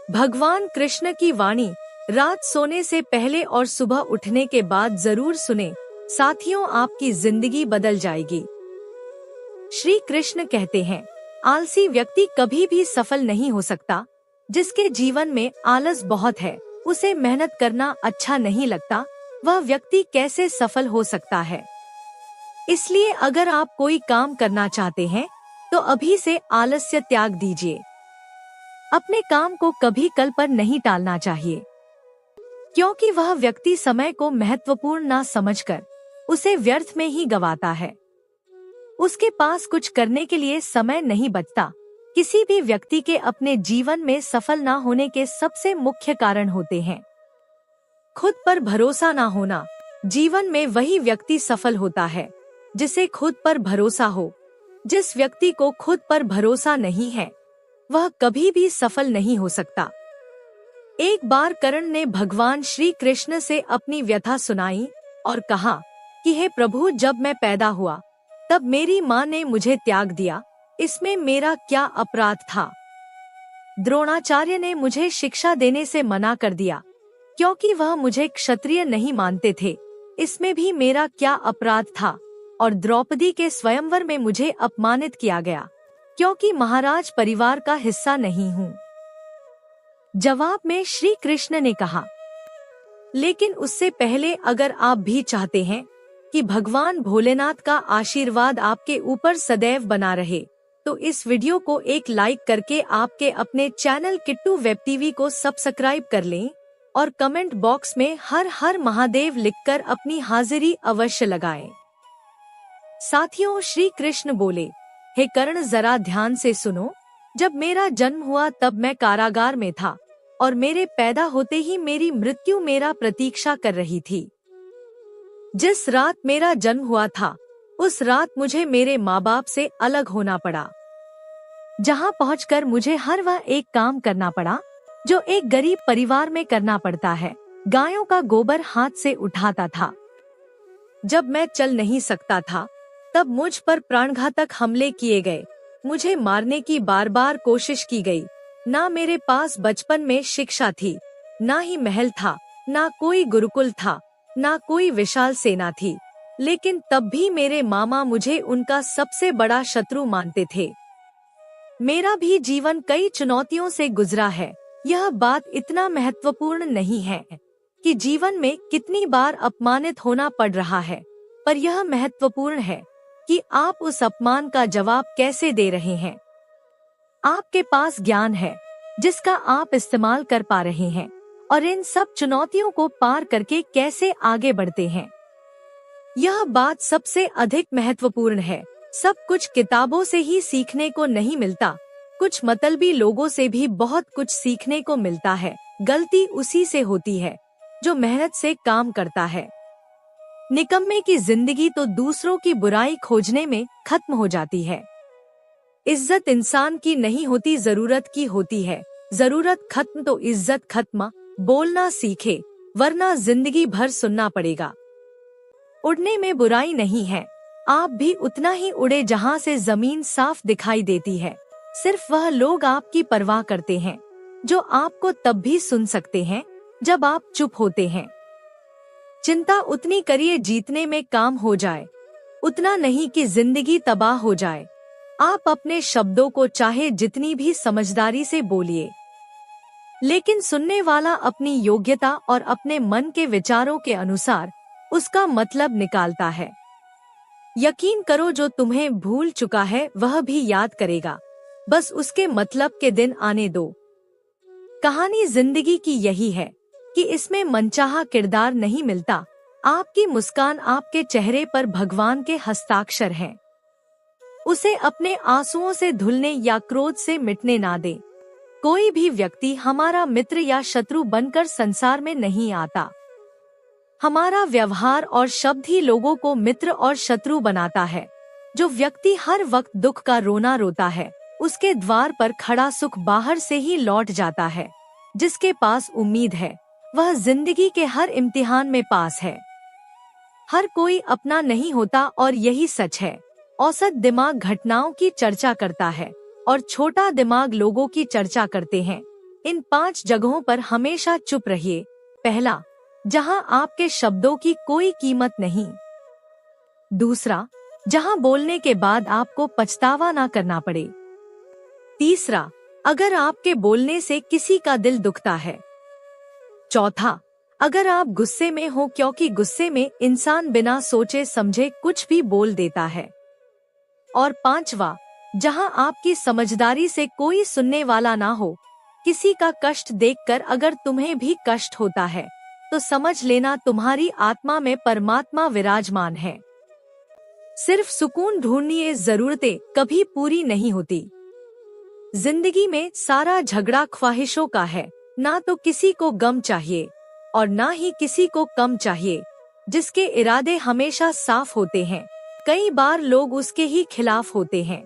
भगवान कृष्ण की वाणी रात सोने से पहले और सुबह उठने के बाद जरूर सुने। साथियों, आपकी जिंदगी बदल जाएगी। श्री कृष्ण कहते हैं, आलसी व्यक्ति कभी भी सफल नहीं हो सकता। जिसके जीवन में आलस बहुत है, उसे मेहनत करना अच्छा नहीं लगता, वह व्यक्ति कैसे सफल हो सकता है। इसलिए अगर आप कोई काम करना चाहते हैं तो अभी से आलस्य त्याग दीजिए। अपने काम को कभी कल पर नहीं टालना चाहिए, क्योंकि वह व्यक्ति समय को महत्वपूर्ण ना समझकर उसे व्यर्थ में ही गंवाता है। उसके पास कुछ करने के लिए समय नहीं बचता। किसी भी व्यक्ति के अपने जीवन में सफल ना होने के सबसे मुख्य कारण होते हैं खुद पर भरोसा ना होना। जीवन में वही व्यक्ति सफल होता है जिसे खुद पर भरोसा हो। जिस व्यक्ति को खुद पर भरोसा नहीं है, वह कभी भी सफल नहीं हो सकता। एक बार कर्ण ने भगवान श्री कृष्ण से अपनी व्यथा सुनाई और कहा कि हे प्रभु, जब मैं पैदा हुआ तब मेरी माँ ने मुझे त्याग दिया, इसमें मेरा क्या अपराध था। द्रोणाचार्य ने मुझे शिक्षा देने से मना कर दिया क्योंकि वह मुझे क्षत्रिय नहीं मानते थे, इसमें भी मेरा क्या अपराध था। और द्रौपदी के स्वयंवर में मुझे अपमानित किया गया क्योंकि महाराज परिवार का हिस्सा नहीं हूँ। जवाब में श्री कृष्ण ने कहा, लेकिन उससे पहले अगर आप भी चाहते हैं कि भगवान भोलेनाथ का आशीर्वाद आपके ऊपर सदैव बना रहे, तो इस वीडियो को एक लाइक करके आपके अपने चैनल किट्टू वेब टीवी को सब्सक्राइब कर लें और कमेंट बॉक्स में हर हर महादेव लिखकर अपनी हाजिरी अवश्य लगाएं। साथियों, श्री कृष्ण बोले, हे कर्ण, जरा ध्यान से सुनो। जब मेरा जन्म हुआ तब मैं कारागार में था और मेरे पैदा होते ही मेरी मृत्यु मेरा प्रतीक्षा कर रही थी। जिस रात मेरा जन्म हुआ था, उस रात मुझे मेरे माँ बाप से अलग होना पड़ा, जहाँ पहुँचकर मुझे हर वह एक काम करना पड़ा जो एक गरीब परिवार में करना पड़ता है। गायों का गोबर हाथ से उठाता था। जब मैं चल नहीं सकता था, तब मुझ पर प्राणघातक हमले किए गए। मुझे मारने की बार बार कोशिश की गई। ना मेरे पास बचपन में शिक्षा थी, ना ही महल था, ना कोई गुरुकुल था, ना कोई विशाल सेना थी, लेकिन तब भी मेरे मामा मुझे उनका सबसे बड़ा शत्रु मानते थे। मेरा भी जीवन कई चुनौतियों से गुजरा है। यह बात इतना महत्वपूर्ण नहीं है कि जीवन में कितनी बार अपमानित होना पड़ रहा है, पर यह महत्वपूर्ण है कि आप उस अपमान का जवाब कैसे दे रहे हैं। आपके पास ज्ञान है जिसका आप इस्तेमाल कर पा रहे हैं और इन सब चुनौतियों को पार करके कैसे आगे बढ़ते हैं, यह बात सबसे अधिक महत्वपूर्ण है। सब कुछ किताबों से ही सीखने को नहीं मिलता, कुछ मतलबी लोगों से भी बहुत कुछ सीखने को मिलता है। गलती उसी से होती है जो मेहनत से काम करता है। निकम्मे की जिंदगी तो दूसरों की बुराई खोजने में खत्म हो जाती है। इज्जत इंसान की नहीं होती, जरूरत की होती है। जरूरत खत्म तो इज्जत खत्म। बोलना सीखे, वरना जिंदगी भर सुनना पड़ेगा। उड़ने में बुराई नहीं है, आप भी उतना ही उड़े जहाँ से जमीन साफ दिखाई देती है। सिर्फ वह लोग आपकी परवाह करते हैं जो आपको तब भी सुन सकते हैं जब आप चुप होते हैं। चिंता उतनी करिए जीतने में काम हो जाए, उतना नहीं कि जिंदगी तबाह हो जाए। आप अपने शब्दों को चाहे जितनी भी समझदारी से बोलिए, लेकिन सुनने वाला अपनी योग्यता और अपने मन के विचारों के अनुसार उसका मतलब निकालता है। यकीन करो, जो तुम्हें भूल चुका है वह भी याद करेगा, बस उसके मतलब के दिन आने दो। कहानी जिंदगी की यही है कि इसमें मनचाहा किरदार नहीं मिलता। आपकी मुस्कान, आपके चेहरे पर भगवान के हस्ताक्षर हैं। उसे अपने आंसुओं से धुलने या क्रोध से मिटने ना दे। कोई भी व्यक्ति हमारा मित्र या शत्रु बनकर संसार में नहीं आता। हमारा व्यवहार और शब्द ही लोगों को मित्र और शत्रु बनाता है। जो व्यक्ति हर वक्त दुख का रोना रोता है, उसके द्वार पर खड़ा सुख बाहर से ही लौट जाता है। जिसके पास उम्मीद है, वह जिंदगी के हर इम्तिहान में पास है। हर कोई अपना नहीं होता और यही सच है। औसत दिमाग घटनाओं की चर्चा करता है और छोटा दिमाग लोगों की चर्चा करते हैं। इन 5 जगहों पर हमेशा चुप रहिए। पहला, जहां आपके शब्दों की कोई कीमत नहीं। दूसरा, जहां बोलने के बाद आपको पछतावा ना करना पड़े। तीसरा, अगर आपके बोलने से किसी का दिल दुखता है। चौथा, अगर आप गुस्से में हो, क्योंकि गुस्से में इंसान बिना सोचे समझे कुछ भी बोल देता है। और पांचवा, जहां आपकी समझदारी से कोई सुनने वाला ना हो। किसी का कष्ट देखकर अगर तुम्हें भी कष्ट होता है तो समझ लेना तुम्हारी आत्मा में परमात्मा विराजमान है। सिर्फ सुकून ढूंढिए, जरूरतें कभी पूरी नहीं होती। जिंदगी में सारा झगड़ा ख्वाहिशों का है। ना तो किसी को गम चाहिए और ना ही किसी को कम चाहिए। जिसके इरादे हमेशा साफ होते हैं, कई बार लोग उसके ही खिलाफ होते हैं।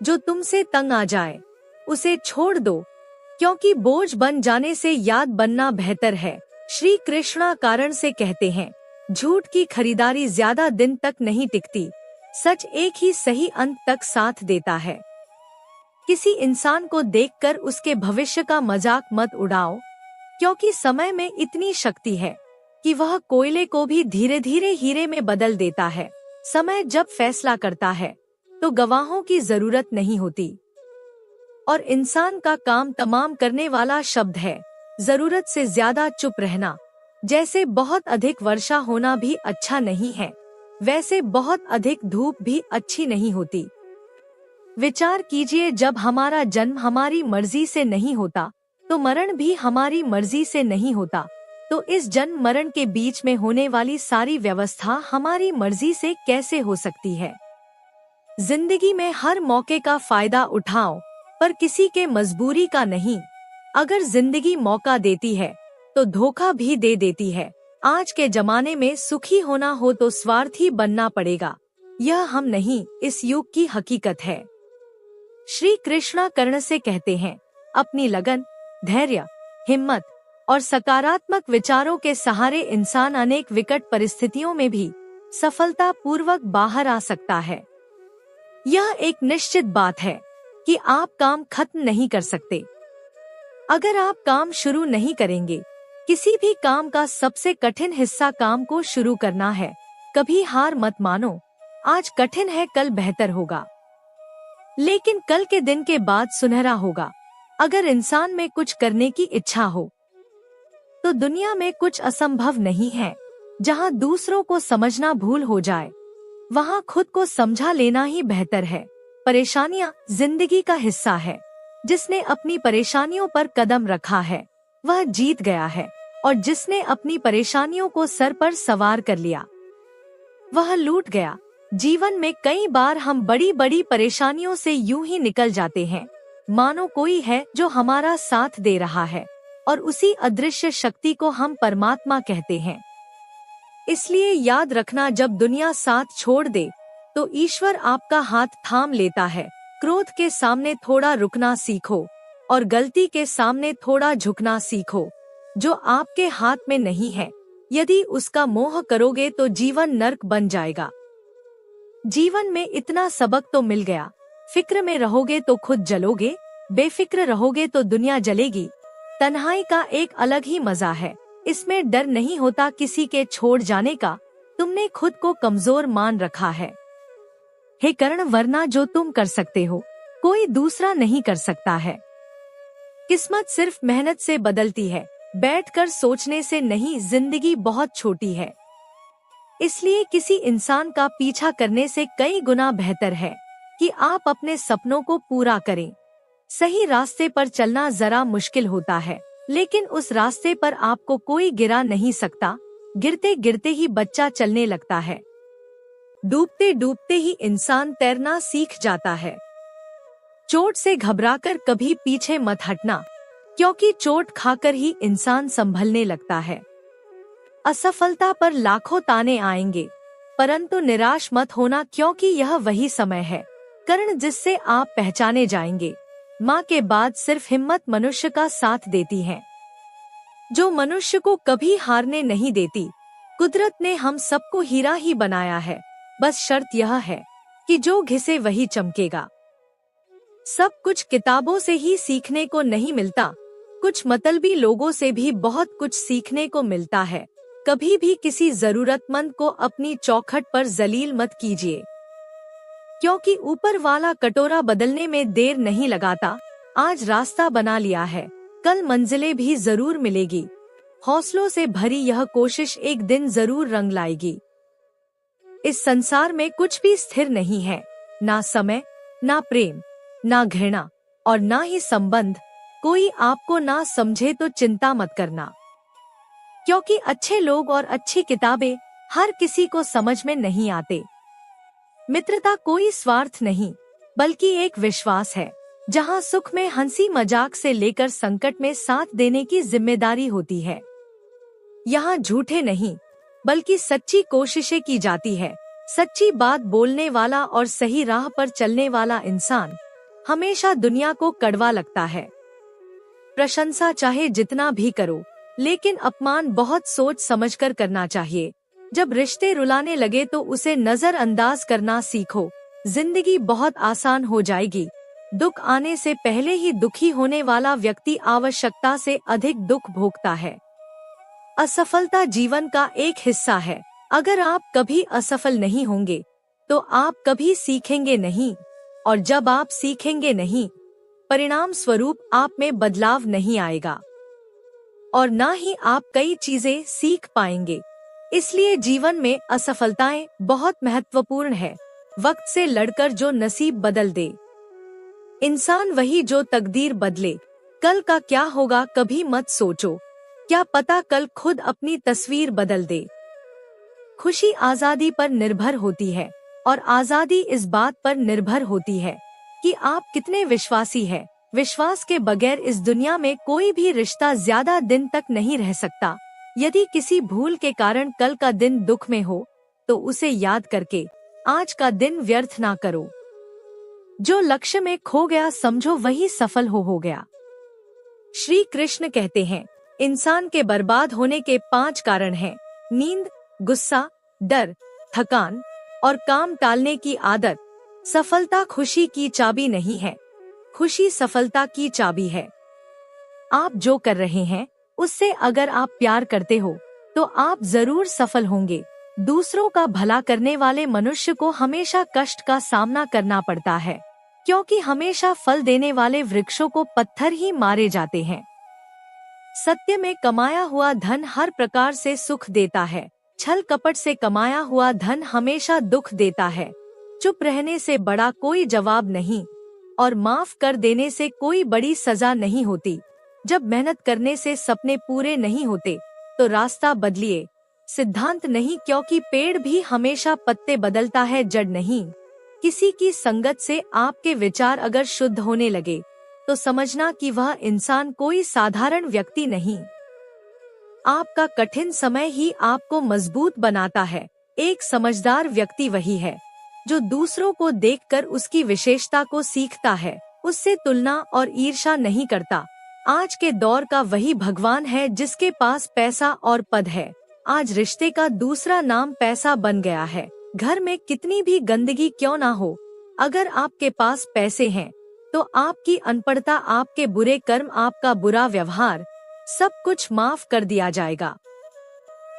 जो तुमसे तंग आ जाए उसे छोड़ दो, क्योंकि बोझ बन जाने से याद बनना बेहतर है। श्री कृष्णा कारण से कहते हैं, झूठ की खरीदारी ज्यादा दिन तक नहीं टिकती, सच एक ही सही अंत तक साथ देता है। किसी इंसान को देखकर उसके भविष्य का मजाक मत उड़ाओ, क्योंकि समय में इतनी शक्ति है कि वह कोयले को भी धीरे धीरे हीरे में बदल देता है। समय जब फैसला करता है तो गवाहों की जरूरत नहीं होती। और इंसान का काम तमाम करने वाला शब्द है। जरूरत से ज्यादा चुप रहना। जैसे बहुत अधिक वर्षा होना भी अच्छा नहीं है, वैसे बहुत अधिक धूप भी अच्छी नहीं होती। विचार कीजिए, जब हमारा जन्म हमारी मर्जी से नहीं होता तो मरण भी हमारी मर्जी से नहीं होता। तो इस जन्म मरण के बीच में होने वाली सारी व्यवस्था हमारी मर्जी से कैसे हो सकती है। जिंदगी में हर मौके का फायदा उठाओ, पर किसी के मजबूरी का नहीं। अगर जिंदगी मौका देती है तो धोखा भी दे देती है। आज के जमाने में सुखी होना हो तो स्वार्थी बनना पड़ेगा। यह हम नहीं, इस युग की हकीकत है। श्री कृष्णा कर्ण से कहते हैं, अपनी लगन, धैर्य, हिम्मत और सकारात्मक विचारों के सहारे इंसान अनेक विकट परिस्थितियों में भी सफलता पूर्वक बाहर आ सकता है। यह एक निश्चित बात है कि आप काम खत्म नहीं कर सकते। अगर आप काम शुरू नहीं करेंगे, किसी भी काम का सबसे कठिन हिस्सा काम को शुरू करना है। कभी हार मत मानो। आज कठिन है, कल बेहतर होगा, लेकिन कल के दिन के बाद सुनहरा होगा। अगर इंसान में कुछ करने की इच्छा हो तो दुनिया में कुछ असंभव नहीं है। जहाँ दूसरों को समझना भूल हो जाए, वहाँ खुद को समझा लेना ही बेहतर है। परेशानियाँ जिंदगी का हिस्सा है। जिसने अपनी परेशानियों पर कदम रखा है वह जीत गया है, और जिसने अपनी परेशानियों को सर पर सवार कर लिया वह लूट गया। जीवन में कई बार हम बड़ी बड़ी परेशानियों से यूं ही निकल जाते हैं, मानो कोई है जो हमारा साथ दे रहा है, और उसी अदृश्य शक्ति को हम परमात्मा कहते हैं। इसलिए याद रखना, जब दुनिया साथ छोड़ दे तो ईश्वर आपका हाथ थाम लेता है। क्रोध के सामने थोड़ा रुकना सीखो और गलती के सामने थोड़ा झुकना सीखो। जो आपके हाथ में नहीं है, यदि उसका मोह करोगे तो जीवन नर्क बन जाएगा। जीवन में इतना सबक तो मिल गया। फिक्र में रहोगे तो खुद जलोगे, बेफिक्र रहोगे तो दुनिया जलेगी। तन्हाई का एक अलग ही मजा है। इसमें डर नहीं होता किसी के छोड़ जाने का। तुमने खुद को कमजोर मान रखा है, हे कर्ण, वरना जो तुम कर सकते हो कोई दूसरा नहीं कर सकता है। किस्मत सिर्फ मेहनत से बदलती है, बैठकर सोचने से नहीं। जिंदगी बहुत छोटी है, इसलिए किसी इंसान का पीछा करने से कई गुना बेहतर है कि आप अपने सपनों को पूरा करें। सही रास्ते पर चलना जरा मुश्किल होता है, लेकिन उस रास्ते पर आपको कोई गिरा नहीं सकता। गिरते गिरते ही बच्चा चलने लगता है। डूबते डूबते ही इंसान तैरना सीख जाता है। चोट से घबराकर कभी पीछे मत हटना, क्योंकि चोट खाकर ही इंसान संभलने लगता है। असफलता पर लाखों ताने आएंगे, परंतु निराश मत होना, क्योंकि यह वही समय है कर्ण जिससे आप पहचाने जाएंगे। माँ के बाद सिर्फ हिम्मत मनुष्य का साथ देती है, जो मनुष्य को कभी हारने नहीं देती। कुदरत ने हम सबको हीरा ही बनाया है, बस शर्त यह है कि जो घिसे वही चमकेगा। सब कुछ किताबों से ही सीखने को नहीं मिलता, कुछ मतलबी लोगों से भी बहुत कुछ सीखने को मिलता है। कभी भी किसी जरूरतमंद को अपनी चौखट पर जलील मत कीजिए, क्योंकि ऊपर वाला कटोरा बदलने में देर नहीं लगाता। आज रास्ता बना लिया है, कल मंजिलें भी जरूर मिलेगी। हौसलों से भरी यह कोशिश एक दिन जरूर रंग लाएगी। इस संसार में कुछ भी स्थिर नहीं है, ना समय, ना प्रेम, ना घृणा और ना ही संबंध। कोई आपको ना समझे तो चिंता मत करना, क्योंकि अच्छे लोग और अच्छी किताबें हर किसी को समझ में नहीं आते। मित्रता कोई स्वार्थ नहीं, बल्कि एक विश्वास है, जहां सुख में हंसी मजाक से लेकर संकट में साथ देने की जिम्मेदारी होती है। यहाँ झूठे नहीं, बल्कि सच्ची कोशिशें की जाती है। सच्ची बात बोलने वाला और सही राह पर चलने वाला इंसान हमेशा दुनिया को कड़वा लगता है। प्रशंसा चाहे जितना भी करो, लेकिन अपमान बहुत सोच समझकर करना चाहिए। जब रिश्ते रुलाने लगे तो उसे नजरअंदाज करना सीखो। जिंदगी बहुत आसान हो जाएगी। दुख आने से पहले ही दुखी होने वाला व्यक्ति आवश्यकता से अधिक दुख भोगता है। असफलता जीवन का एक हिस्सा है। अगर आप कभी असफल नहीं होंगे, तो आप कभी सीखेंगे नहीं, और जब आप सीखेंगे नहीं, परिणाम स्वरूप आप में बदलाव नहीं आएगा, और ना ही आप कई चीजें सीख पाएंगे। इसलिए जीवन में असफलताएं बहुत महत्वपूर्ण है। वक्त से लड़कर जो नसीब बदल दे, इंसान वही जो तकदीर बदले। कल का क्या होगा कभी मत सोचो, क्या पता कल खुद अपनी तस्वीर बदल दे। खुशी आजादी पर निर्भर होती है, और आजादी इस बात पर निर्भर होती है कि आप कितने विश्वासी हैं। विश्वास के बगैर इस दुनिया में कोई भी रिश्ता ज्यादा दिन तक नहीं रह सकता। यदि किसी भूल के कारण कल का दिन दुख में हो, तो उसे याद करके आज का दिन व्यर्थ ना करो। जो लक्ष्य में खो गया समझो वही सफल हो गया। श्री कृष्ण कहते हैं, इंसान के बर्बाद होने के 5 कारण हैं: नींद, गुस्सा, डर, थकान और काम टालने की आदत। सफलता खुशी की चाबी नहीं है, खुशी सफलता की चाबी है। आप जो कर रहे हैं उससे अगर आप प्यार करते हो, तो आप जरूर सफल होंगे। दूसरों का भला करने वाले मनुष्य को हमेशा कष्ट का सामना करना पड़ता है, क्योंकि हमेशा फल देने वाले वृक्षों को पत्थर ही मारे जाते हैं। सत्य में कमाया हुआ धन हर प्रकार से सुख देता है, छल कपट से कमाया हुआ धन हमेशा दुख देता है। चुप रहने से बड़ा कोई जवाब नहीं, और माफ कर देने से कोई बड़ी सजा नहीं होती। जब मेहनत करने से सपने पूरे नहीं होते, तो रास्ता बदलिए, सिद्धांत नहीं, क्योंकि पेड़ भी हमेशा पत्ते बदलता है, जड़ नहीं। किसी की संगत से आपके विचार अगर शुद्ध होने लगे, तो समझना कि वह इंसान कोई साधारण व्यक्ति नहीं। आपका कठिन समय ही आपको मजबूत बनाता है। एक समझदार व्यक्ति वही है जो दूसरों को देखकर उसकी विशेषता को सीखता है, उससे तुलना और ईर्ष्या नहीं करता। आज के दौर का वही भगवान है जिसके पास पैसा और पद है। आज रिश्ते का दूसरा नाम पैसा बन गया है। घर में कितनी भी गंदगी क्यों ना हो, अगर आपके पास पैसे हैं, तो आपकी अनपढ़ता, आपके बुरे कर्म, आपका बुरा व्यवहार, सब कुछ माफ कर दिया जाएगा।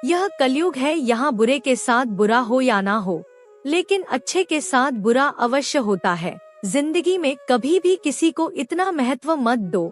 यह कलयुग है, यहाँ बुरे के साथ बुरा हो या ना हो, लेकिन अच्छे के साथ बुरा अवश्य होता है। जिंदगी में कभी भी किसी को इतना महत्व मत दो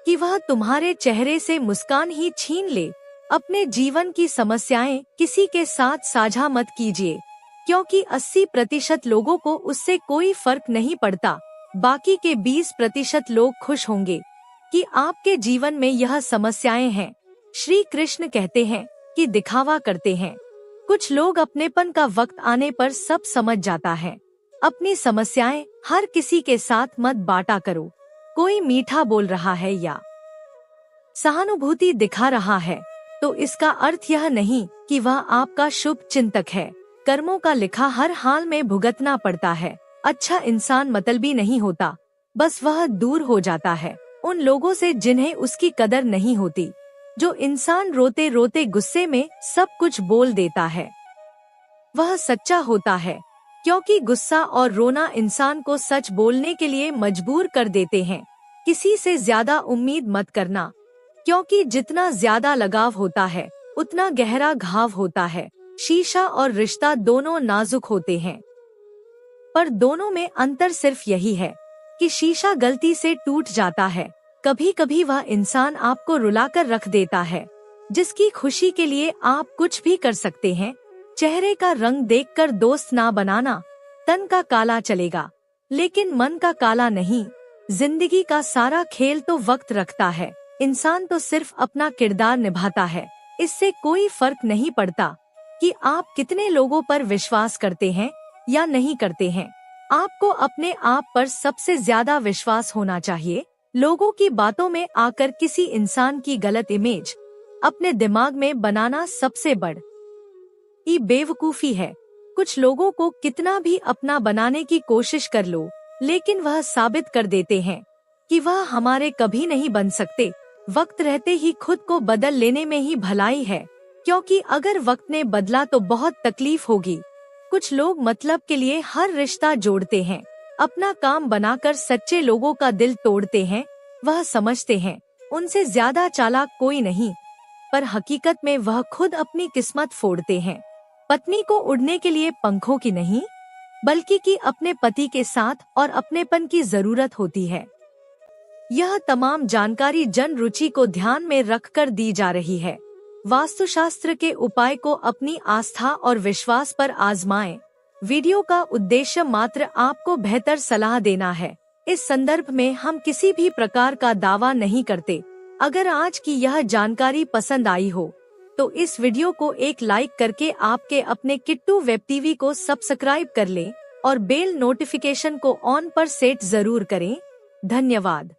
कि वह तुम्हारे चेहरे से मुस्कान ही छीन ले। अपने जीवन की समस्याएं किसी के साथ साझा मत कीजिए, क्योंकि 80% लोगों को उससे कोई फर्क नहीं पड़ता। बाकी के 20% लोग खुश होंगे कि आपके जीवन में यह समस्याएं हैं। श्री कृष्ण कहते हैं कि दिखावा करते हैं। कुछ लोग अपनेपन का वक्त आने पर सब समझ जाता है। अपनी समस्याएं हर किसी के साथ मत बांटा करो। कोई मीठा बोल रहा है या सहानुभूति दिखा रहा है, तो इसका अर्थ यह नहीं कि वह आपका शुभ चिंतक है। कर्मों का लिखा हर हाल में भुगतना पड़ता है। अच्छा इंसान मतलबी नहीं होता, बस वह दूर हो जाता है उन लोगों से जिन्हें उसकी कदर नहीं होती। जो इंसान रोते रोते गुस्से में सब कुछ बोल देता है, वह सच्चा होता है, क्योंकि गुस्सा और रोना इंसान को सच बोलने के लिए मजबूर कर देते हैं। किसी से ज्यादा उम्मीद मत करना, क्योंकि जितना ज्यादा लगाव होता है उतना गहरा घाव होता है। शीशा और रिश्ता दोनों नाजुक होते हैं, पर दोनों में अंतर सिर्फ यही है कि शीशा गलती से टूट जाता है। कभी कभी वह इंसान आपको रुलाकर रख देता है, जिसकी खुशी के लिए आप कुछ भी कर सकते हैं। चेहरे का रंग देखकर दोस्त ना बनाना। तन का काला चलेगा, लेकिन मन का काला नहीं। जिंदगी का सारा खेल तो वक्त रखता है। इंसान तो सिर्फ अपना किरदार निभाता है। इससे कोई फर्क नहीं पड़ता कि आप कितने लोगों पर विश्वास करते हैं या नहीं करते हैं। आपको अपने आप पर सबसे ज्यादा विश्वास होना चाहिए। लोगों की बातों में आकर किसी इंसान की गलत इमेज अपने दिमाग में बनाना सबसे बड़ी बेवकूफी है। कुछ लोगों को कितना भी अपना बनाने की कोशिश कर लो, लेकिन वह साबित कर देते हैं कि वह हमारे कभी नहीं बन सकते। वक्त रहते ही खुद को बदल लेने में ही भलाई है, क्योंकि अगर वक्त ने बदला तो बहुत तकलीफ होगी। कुछ लोग मतलब के लिए हर रिश्ता जोड़ते हैं, अपना काम बनाकर सच्चे लोगों का दिल तोड़ते हैं। वह समझते हैं उनसे ज्यादा चालाक कोई नहीं, पर हकीकत में वह खुद अपनी किस्मत फोड़ते हैं। पत्नी को उड़ने के लिए पंखों की नहीं, बल्कि कि अपने पति के साथ और अपनेपन की जरूरत होती है। यह तमाम जानकारी जन रुचि को ध्यान में रखकर दी जा रही है। वास्तुशास्त्र के उपाय को अपनी आस्था और विश्वास पर आजमाएं। वीडियो का उद्देश्य मात्र आपको बेहतर सलाह देना है। इस संदर्भ में हम किसी भी प्रकार का दावा नहीं करते। अगर आज की यह जानकारी पसंद आई हो तो इस वीडियो को एक लाइक करके आपके अपने किट्टू वेब टीवी को सब्सक्राइब कर लें और बेल नोटिफिकेशन को ऑन पर सेट जरूर करें। धन्यवाद।